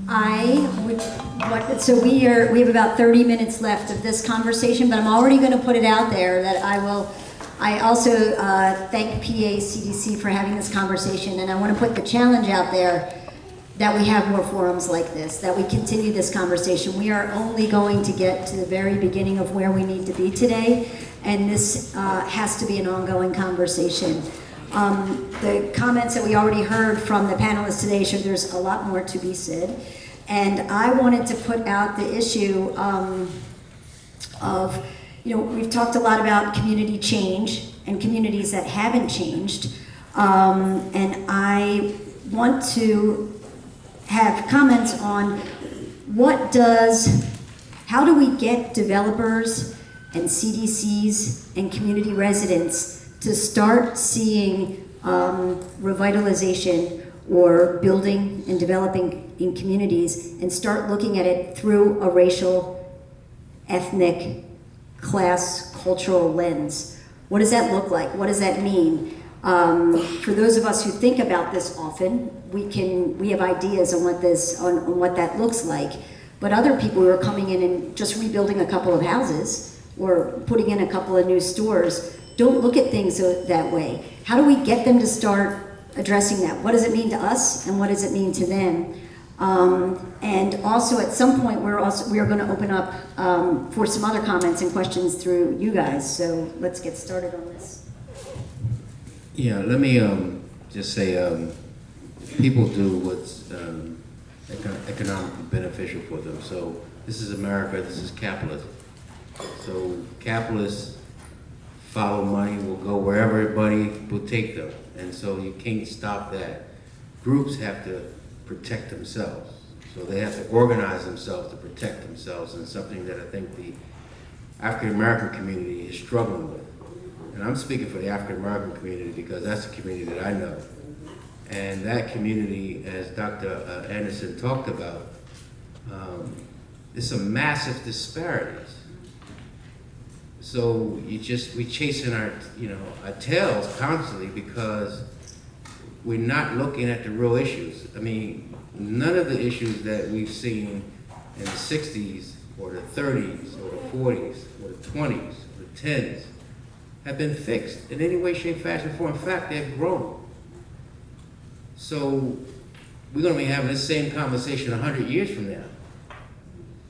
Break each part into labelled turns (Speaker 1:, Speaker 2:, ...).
Speaker 1: So we have about 30 minutes left of this conversation, but I'm already going to put it out there that I also thank PACDC for having this conversation, and I want to put the challenge out there that we have more forums like this, that we continue this conversation. We are only going to get to the very beginning of where we need to be today, and this has to be an ongoing conversation. The comments that we already heard from the panelists today show there's a lot more to be said. And I wanted to put out the issue of, we've talked a lot about community change and communities that haven't changed. And I want to have comments on how do we get developers and CDCs and community residents to start seeing revitalization or building and developing in communities and start looking at it through a racial, ethnic, class, cultural lens. What does that look like? What does that mean? For those of us who think about this often, we have ideas on what that looks like. But other people who are coming in and just rebuilding a couple of houses or putting in a couple of new stores don't look at things that way. How do we get them to start addressing that? What does it mean to us and what does it mean to them? And also at some point we are going to open up for some other comments and questions through you guys. So let's get started on this.
Speaker 2: Yeah, let me just say people do what's economically beneficial for them. So this is America, this is capitalism. So capitalists follow money, will go wherever everybody will take them. And so you can't stop that. Groups have to protect themselves. So they have to organize themselves to protect themselves, and something that I think the African American community is struggling with. And I'm speaking for the African American community because that's a community that I know. And that community, as Dr. Anderson talked about, there's some massive disparities. So we chasing our tails constantly because we're not looking at the real issues. I mean, none of the issues that we've seen in the 60s or the 30s or the 40s or the 20s or the 10s have been fixed in any way, shape, fashion, form. In fact, they've grown. So we're going to be having this same conversation 100 years from now.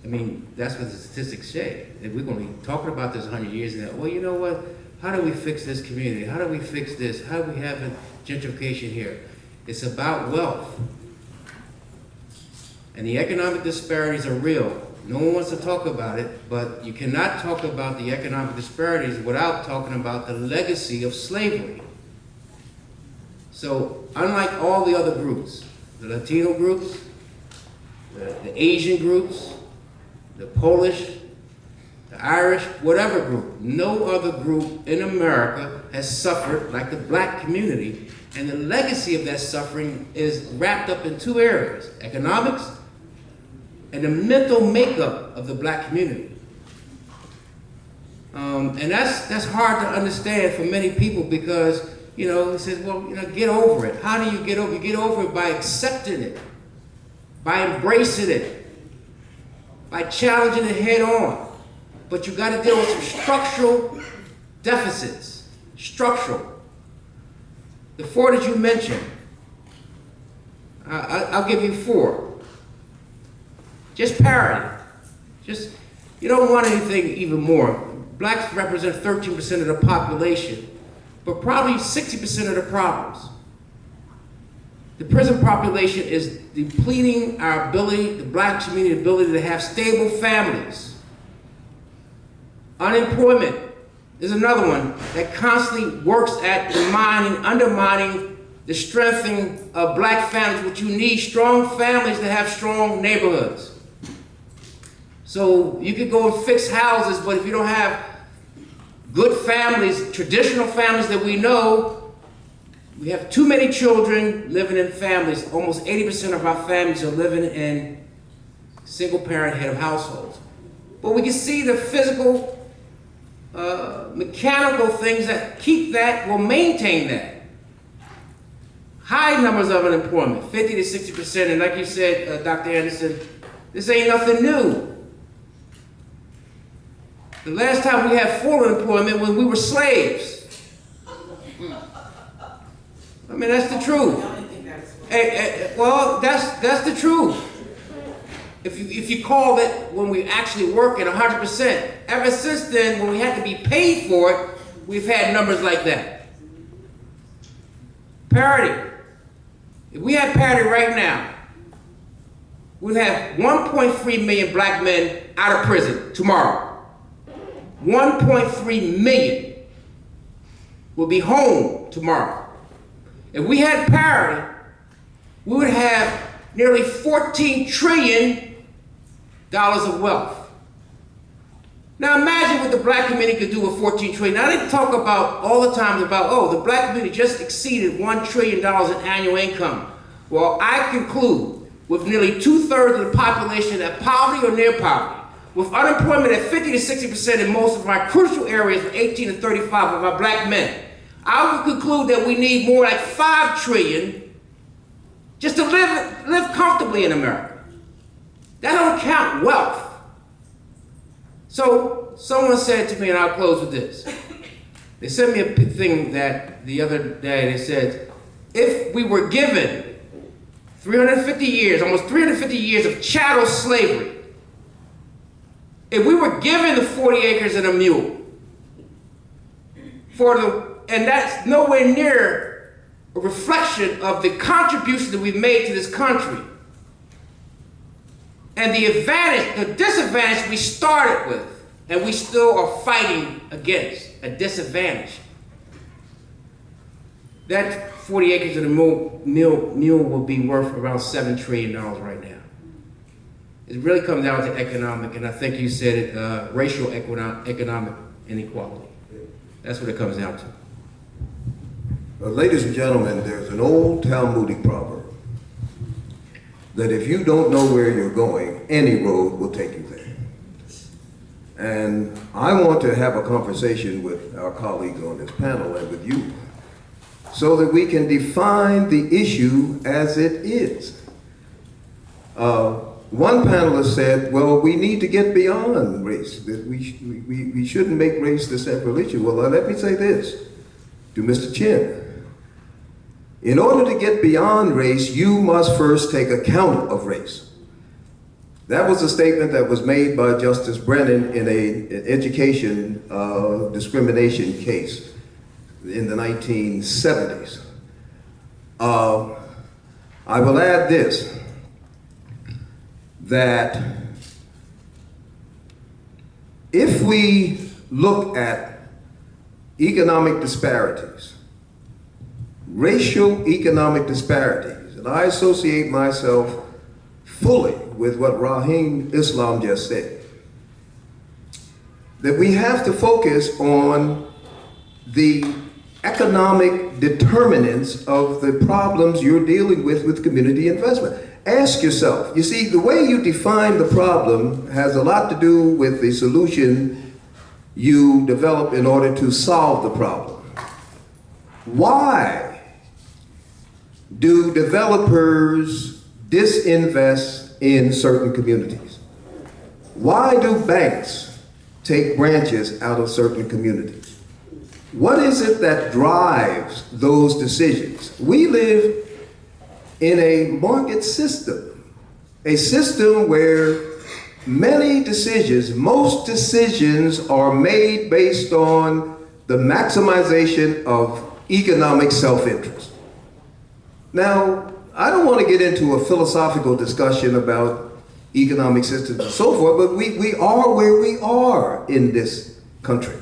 Speaker 2: I mean, that's what the statistics say. If we're going to be talking about this 100 years from now, well, you know what? How do we fix this community? How do we fix this? How do we have gentrification here? It's about wealth. And the economic disparities are real. No one wants to talk about it, but you cannot talk about the economic disparities without talking about the legacy of slavery. So, unlike all the other groups, the Latino groups, the Asian groups, the Polish, the Irish, whatever group, no other group in America has suffered like the black community, and the legacy of that suffering is wrapped up in two areas: economics and the mental makeup of the black community. And that's hard to understand for many people because, it says, well, get over it. How do you get over it? You get over it by accepting it, by embracing it, by challenging it head on. But you got to deal with some structural deficits. Structural. The four that you mentioned, I'll give you four. Just parity. You don't want anything even more. Blacks represent 13% of the population, but probably 60% of the problems. The prison population is depleting our ability, the black community ability to have stable families. Unemployment is another one that constantly works at undermining the strengthening of black families, which you need strong families to have strong neighborhoods. So you could go and fix houses, but if you don't have good families, traditional families that we know, we have too many children living in families. Almost 80% of our families are living in single-parent head of households. But we can see the physical, mechanical things that keep that, will maintain that. high numbers of unemployment, 50 to 60%, and like you said, Dr. Anderson, this ain't nothing new. The last time we had full unemployment when we were slaves. I mean, that's the truth. Well, that's the truth. If you call it when we actually work at 100%, ever since then, when we had to be paid for it, we've had numbers like that. Parity. If we had parity right now, we'd have 1.3 million black men out of prison tomorrow. 1.3 million will be home tomorrow. If we had parity, we would have nearly $14 trillion of wealth. Now imagine what the black community could do with $14 trillion. Now they talk about all the time about, oh, the black community just exceeded $1 trillion in annual income. Well, I conclude with nearly 2/3 of the population at poverty or near poverty, with unemployment at 50 to 60% in most of our crucial areas from 18 to 35 of our black men, I would conclude that we need more like $5 trillion just to live comfortably in America. That don't count wealth. So someone said to me, and I'll close with this. They sent me a thing that the other day, they said, if we were given 350 years, almost 350 years of chattel slavery, if we were given the 40 acres and a mule, and that's nowhere near a reflection of the contribution that we've made to this country, and the disadvantage we started with, and we still are fighting against, a disadvantage. That 40 acres and a mule will be worth around $7 trillion right now. It really comes down to economic, and I think you said it, racial economic inequality. That's what it comes down to.
Speaker 3: Ladies and gentlemen, there's an old Talmudic proverb that if you don't know where you're going, any road will take you there. And I want to have a conversation with our colleagues on this panel and with you so that we can define the issue as it is. One panelist said, well, we need to get beyond race, that we shouldn't make race the central issue. Well, let me say this to Mr. Chin. In order to get beyond race, you must first take account of race. That was a statement that was made by Justice Brennan in an education discrimination case in the 1970s. I will add this, that if we look at economic disparities, racial economic disparities, and I associate myself fully with what Raheem Islam just said, that we have to focus on the economic determinants of the problems you're dealing with community investment. Ask yourself, you see, the way you define the problem has a lot to do with the solution you develop in order to solve the problem. Why do developers disinvest in certain communities? Why do banks take branches out of certain communities? What is it that drives those decisions? We live in a market system, a system where many decisions, most decisions are made based on the maximization of economic self-interest. Now, I don't want to get into a philosophical discussion about economic systems and so forth, but we are where we are in this country.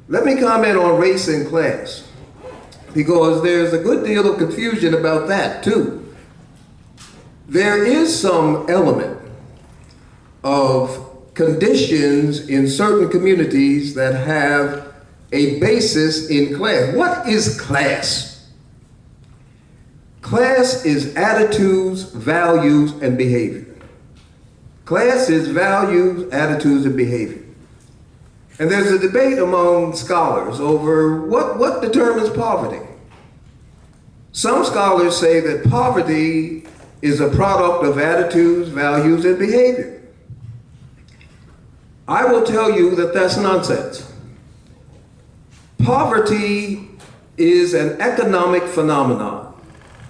Speaker 3: Let me comment on race and class, because there's a good deal of confusion about that too. There is some element of conditions in certain communities that have a basis in class. What is class? Class is attitudes, values, and behavior. Class is values, attitudes, and behavior. And there's a debate among scholars over what determines poverty. Some scholars say that poverty is a product of attitudes, values, and behavior. I will tell you that that's nonsense. Poverty is an economic phenomenon.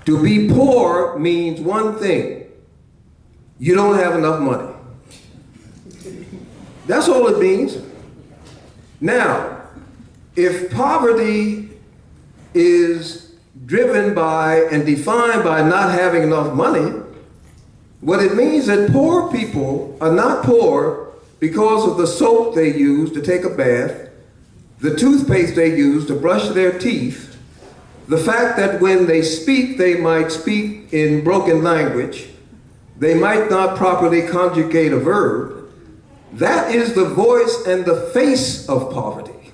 Speaker 3: To be poor means one thing: you don't have enough money. That's all it means. Now, if poverty is driven by and defined by not having enough money, what it means that poor people are not poor because of the soap they use to take a bath, the toothpaste they use to brush their teeth, the fact that when they speak, they might speak in broken language, they might not properly conjugate a verb. That is the voice and the face of poverty,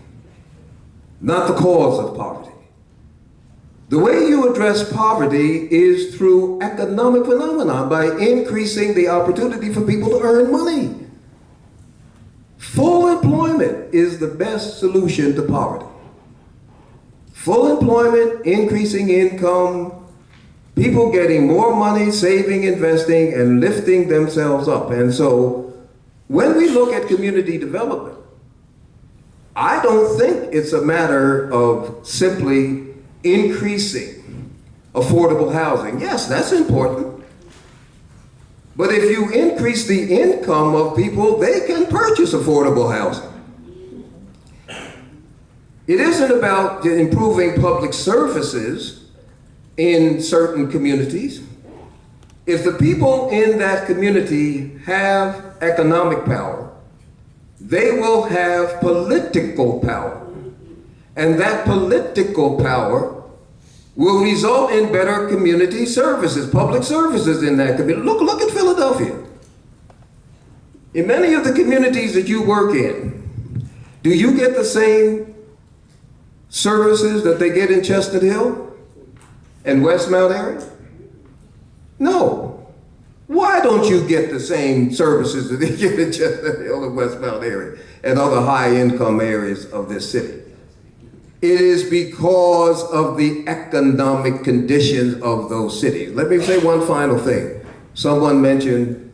Speaker 3: not the cause of poverty. The way you address poverty is through economic phenomenon, by increasing the opportunity for people to earn money. Full employment is the best solution to poverty. Full employment, increasing income, people getting more money, saving, investing, and lifting themselves up. And so, when we look at community development, I don't think it's a matter of simply increasing affordable housing. Yes, that's important. But if you increase the income of people, they can purchase affordable housing. It isn't about improving public services in certain communities. If the people in that community have economic power, they will have political power. And that political power will result in better community services, public services in that community. Look at Philadelphia. In many of the communities that you work in, do you get the same services that they get in Chestnut Hill and Westmount area? No. Why don't you get the same services that they get in Chestnut Hill and Westmount area and other high-income areas of this city? It is because of the economic conditions of those cities. Let me say one final thing. Someone mentioned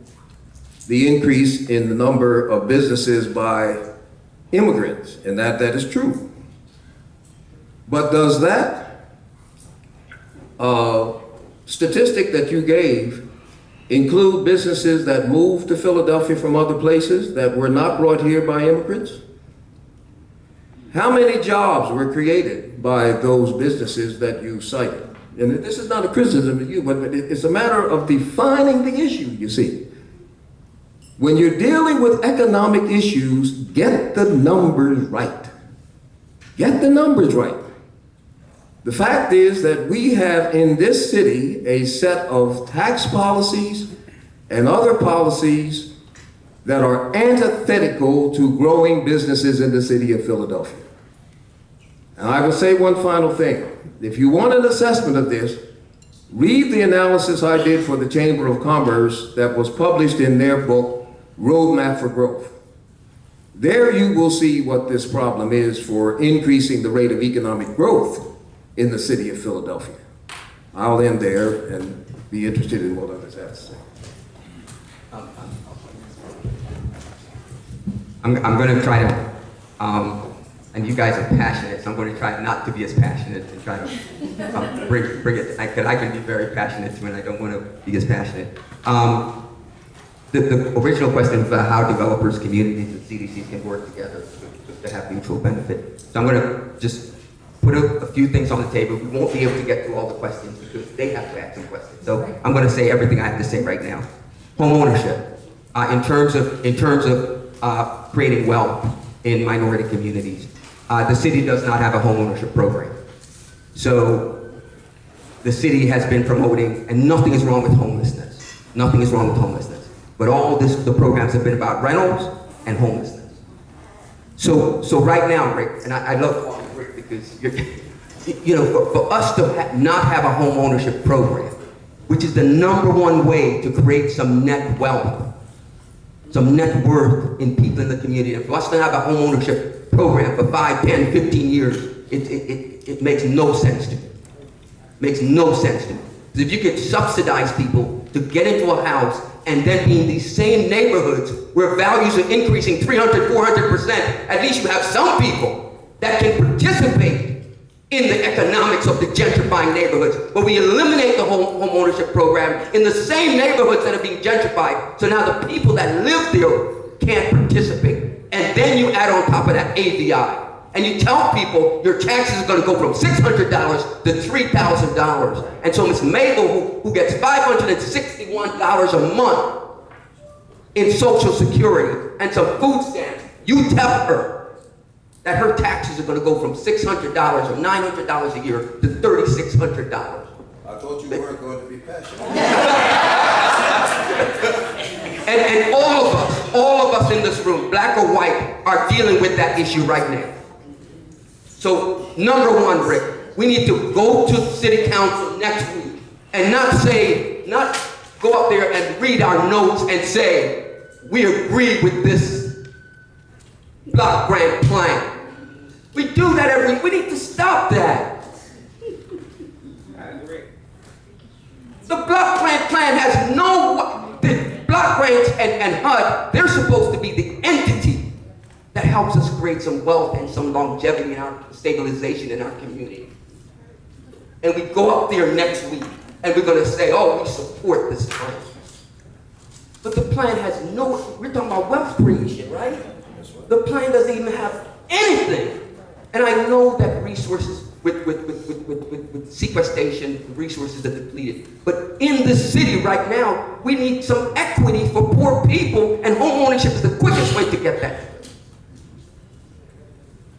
Speaker 3: the increase in the number of businesses by immigrants, and that is true. But does that statistic that you gave include businesses that moved to Philadelphia from other places that were not brought here by immigrants? How many jobs were created by those businesses that you cited? And this is not a criticism of you, but it's a matter of defining the issue, you see. When you're dealing with economic issues, get the numbers right. Get the numbers right. The fact is that we have in this city a set of tax policies and other policies that are antithetical to growing businesses in the city of Philadelphia. And I will say one final thing. If you want an assessment of this, read the analysis I did for the Chamber of Commerce that was published in their book, Roadmap for Growth. There you will see what this problem is for increasing the rate of economic growth in the city of Philadelphia. I'll end there and be interested in what others have to say.
Speaker 4: I'm going to try to, and you guys are passionate, so I'm going to try not to be as passionate and try to bring it, because I can be very passionate too, and I don't want to be as passionate. The original question was about how developers, communities, and CDCs can work together to have mutual benefit. So I'm going to just put a few things on the table. We won't be able to get through all the questions because they have to ask some questions. So I'm going to say everything I have to say right now. Home ownership, in terms of creating wealth in minority communities, the city does not have a home ownership program. So the city has been promoting, and nothing is wrong with homelessness. Nothing is wrong with homelessness. But all the programs have been about rentals and homelessness. So right now, Rick, and I love calling you Rick because for us to not have a home ownership program, which is the #1 way to create some net wealth, some net worth in people in the community, and for us to have a home ownership program for 5, 10, 15 years, it makes no sense to me. Makes no sense to me. Because if you could subsidize people to get into a house and then be in these same neighborhoods where values are increasing 300, 400%, at least you have some people that can participate in the economics of the gentrifying neighborhoods. But we eliminate the home ownership program in the same neighborhoods that are being gentrified. So now the people that live there can't participate. And then you add on top of that AVI. And you tell people your taxes are going to go from $600 to $3,000. And so Ms. Mabel, who gets $561 a month in Social Security and some food stamps, you tell her that her taxes are going to go from $600 or $900 a year to $3,600.
Speaker 3: I thought you weren't going to be passionate.
Speaker 4: And all of us in this room, black or white, are dealing with that issue right now. So, number one, Rick, we need to go to city council next week and not go up there and read our notes and say, we agree with this block grant plan. We do that we need to stop that. I agree. The block grant plan has the block grants and HUD, they're supposed to be the entity that helps us create some wealth and some longevity in our stabilization in our community. And we go up there next week and we're going to say, oh, we support this plan. But the plan has we're talking about wealth creation, right? The plan doesn't even have anything. And I know that resources with sequestration, resources are depleted. But in this city right now, we need some equity for poor people, and home ownership is the quickest way to get that.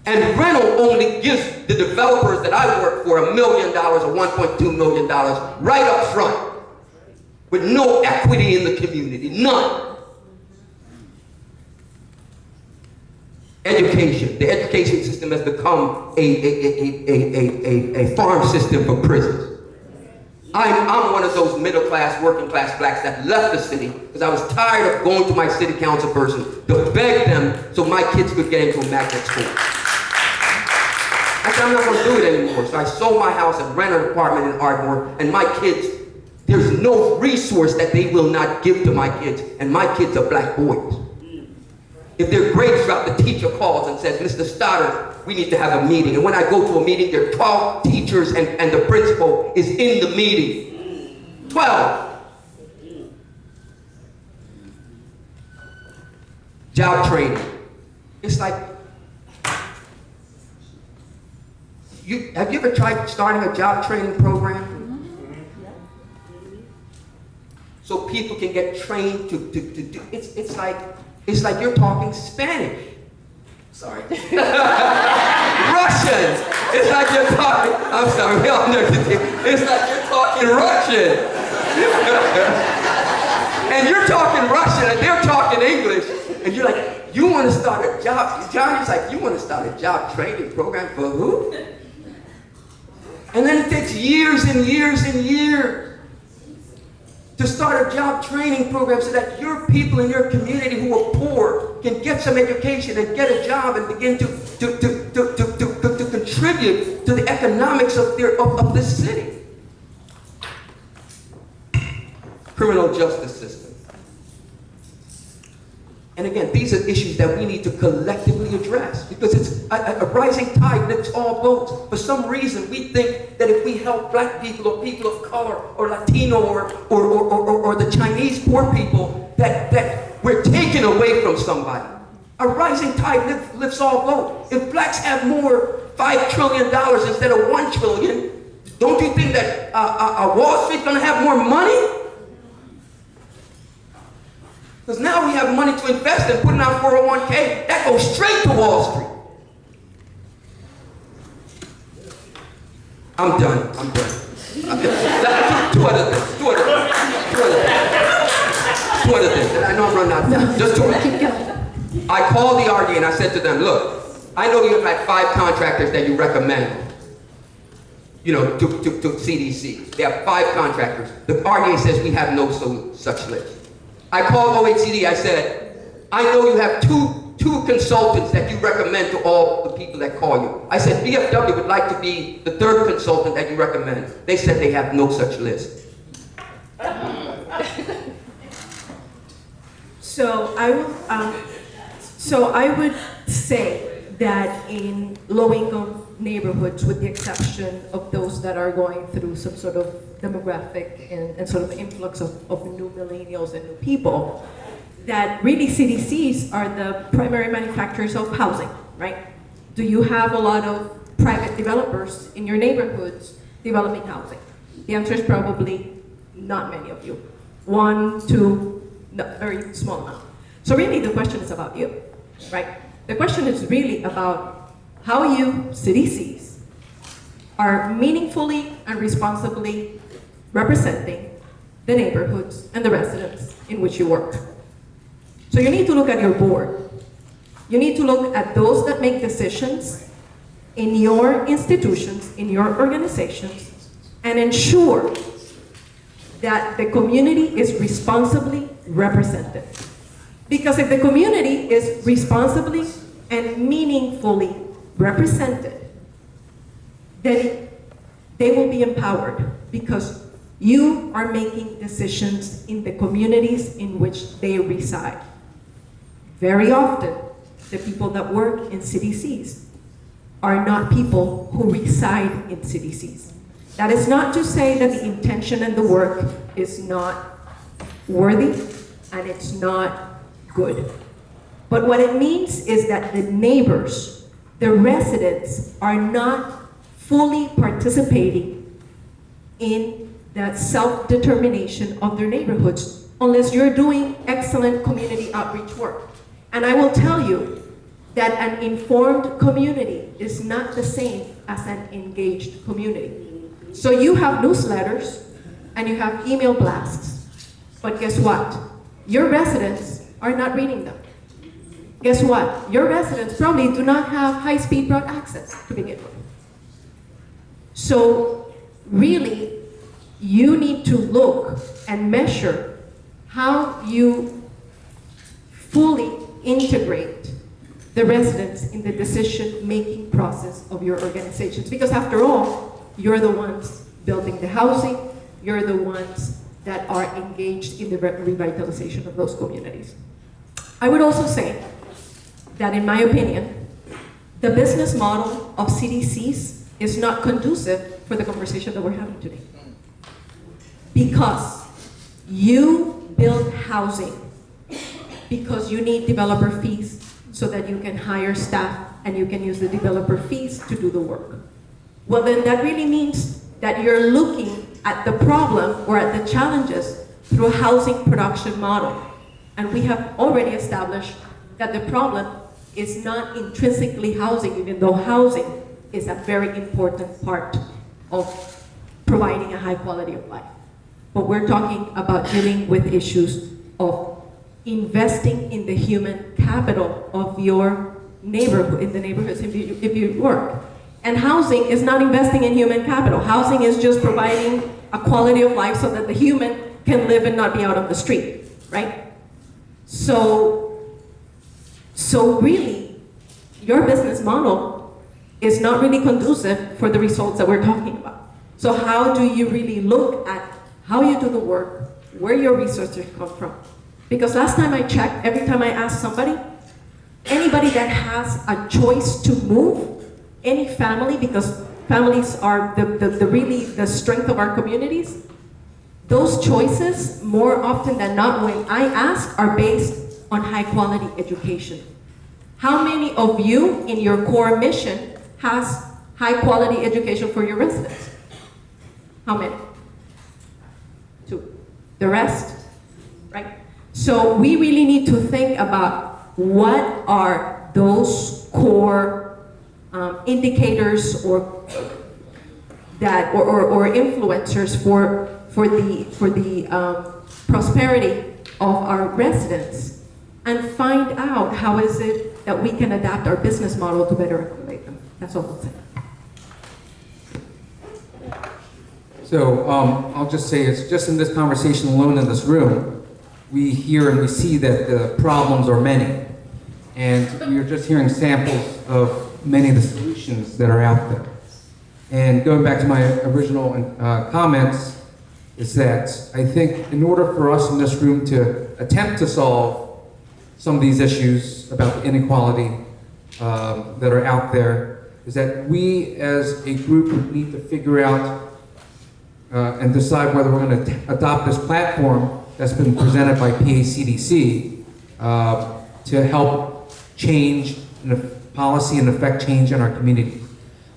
Speaker 4: And rental only gives the developers that I work for $1 million or $1.2 million right up front, with no equity in the community, none. Education. The education system has become a farm system for prisons. I'm one of those middle-class, working-class blacks that left the city because I was tired of going to my city council person to beg them so my kids could get into a magnet school. I said, I'm not going to do it anymore. So I sold my house and rented an apartment in Ardmore, and my kids, there's no resource that they will not give to my kids, and my kids are black boys. If their grades drop, the teacher calls and says, Mr. Stoddard, we need to have a meeting. And when I go to a meeting, there are 12 teachers and the principal is in the meeting. 12. Job training. It's like, have you ever tried starting a job training program? So people can get trained to do, it's like you're talking Spanish. Sorry. Russian! It's like you're talking, I'm sorry, we all know it's like you're talking Russian. And you're talking Russian and they're talking English. And you're like, you want to start a job, Johnny's like, you want to start a job training program for who? And then it takes years and years and years to start a job training program so that your people in your community who are poor can get some education and get a job and begin to contribute to the economics of this city. Criminal justice system. And again, these are issues that we need to collectively address because it's a rising tide lifts all boats. For some reason, we think that if we help black people or people of color or Latino or the Chinese poor people, that we're taken away from somebody. A rising tide lifts all boats. If blacks have more $5 trillion instead of $1 trillion, don't you think that Wall Street's going to have more money? Because now we have money to invest in, putting our 401k, that goes straight to Wall Street. I'm done. Two other things. I know I'm running out of time. Just two other things. I called the RD and I said to them, look, I know you have had 5 contractors that you recommend, to CDC. They have 5 contractors. The RDA says we have no such list. I called OHCD, I said, I know you have two 2 consultants that you recommend to all the people that call you. I said, VFW would like to be the 3rd consultant that you recommend. They said they have no such list.
Speaker 5: So I would say that in low-income neighborhoods, with the exception of those that are going through some sort of demographic and sort of influx of new millennials and new people, that really CDCs are the primary manufacturers of housing, right? Do you have a lot of private developers in your neighborhoods developing housing? The answer is probably not many of you. 1, 2, no, very small amount. So really the question is about you, right? The question is really about how you, CDCs, are meaningfully and responsibly representing the neighborhoods and the residents in which you work. So you need to look at your board. You need to look at those that make decisions in your institutions, in your organizations, and ensure that the community is responsibly represented. Because if the community is responsibly and meaningfully represented, then they will be empowered because you are making decisions in the communities in which they reside. Very often, the people that work in CDCs are not people who reside in CDCs. That is not to say that the intention and the work is not worthy and it's not good. But what it means is that the neighbors, the residents, are not fully participating in the self-determination of their neighborhoods unless you're doing excellent community outreach work. And I will tell you that an informed community is not the same as an engaged community. So you have newsletters and you have email blasts, but guess what? Your residents are not reading them. Guess what? Your residents probably do not have high-speed broad access to begin with. So really, you need to look and measure how you fully integrate the residents in the decision-making process of your organizations. Because after all, you're the ones building the housing, you're the ones that are engaged in the revitalization of those communities. I would also say that, in my opinion, the business model of CDCs is not conducive for the conversation that we're having today. Because you build housing because you need developer fees so that you can hire staff and you can use the developer fees to do the work. Well, then that really means that you're looking at the problem or at the challenges through a housing production model. And we have already established that the problem is not intrinsically housing, even though housing is a very important part of providing a high quality of life. But we're talking about dealing with issues of investing in the human capital of your neighborhood, in the neighborhoods if you work. And housing is not investing in human capital. Housing is just providing a quality of life so that the human can live and not be out on the street, right? So really, your business model is not really conducive for the results that we're talking about. So how do you really look at how you do the work, where your resources come from? Because last time I checked, every time I asked somebody, anybody that has a choice to move, any family, because families are really the strength of our communities, those choices, more often than not, when I ask, are based on high quality education. How many of you in your core mission has high quality education for your residents? How many? 2. The rest, right? So we really need to think about what are those core indicators or influencers for the prosperity of our residents, and find out how is it that we can adapt our business model to better accommodate them. That's all I'll say.
Speaker 6: So I'll just say it's just in this conversation alone in this room, we hear and we see that the problems are many. And you're just hearing samples of many of the solutions that are out there. And going back to my original comments, is that I think in order for us in this room to attempt to solve some of these issues about the inequality that are out there, is that we as a group need to figure out and decide whether we're going to adopt this platform that's been presented by PACDC to help change policy and affect change in our community.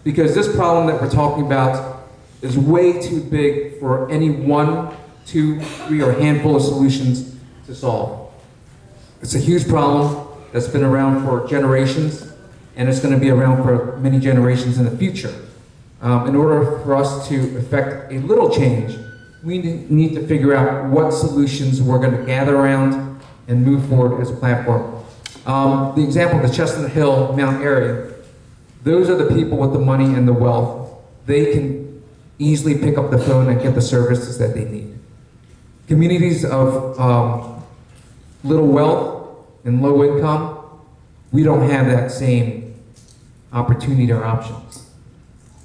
Speaker 6: Because this problem that we're talking about is way too big for any 1, 2, 3, or handful of solutions to solve. It's a huge problem that's been around for generations, and it's going to be around for many generations in the future. In order for us to effect a little change, we need to figure out what solutions we're going to gather around and move forward as a platform. The example of the Chestnut Hill, Mount Airy, those are the people with the money and the wealth. They can easily pick up the phone and get the services that they need. Communities of little wealth and low income, we don't have that same opportunity or options.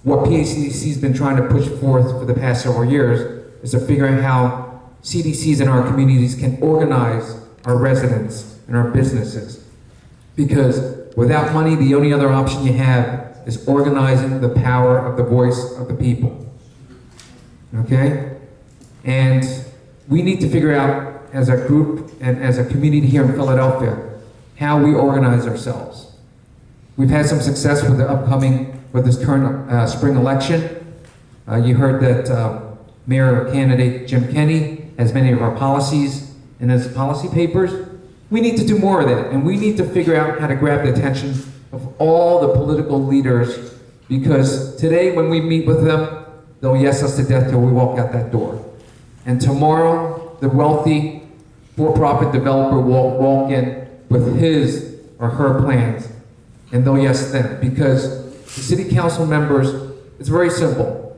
Speaker 6: What PACDC has been trying to push forth for the past several years is to figure out how CDCs in our communities can organize our residents and our businesses. Because without money, the only other option you have is organizing the power of the voice of the people. Okay? And we need to figure out as a group and as a community here in Philadelphia how we organize ourselves. We've had some success with this current spring election. You heard that Mayor candidate Jim Kenney has many of our policies in his policy papers. We need to do more of that, and we need to figure out how to grab the attention of all the political leaders, because today when we meet with them, they'll yes us to death till we walk out that door. And tomorrow, the wealthy for-profit developer will walk in with his or her plans, and they'll yes them, because the city council members, it's very simple.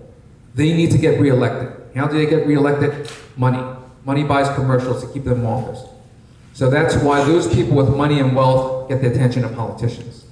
Speaker 6: They need to get reelected. How do they get reelected? Money. Money buys commercials to keep them in office. So that's why those people with money and wealth get the attention of politicians.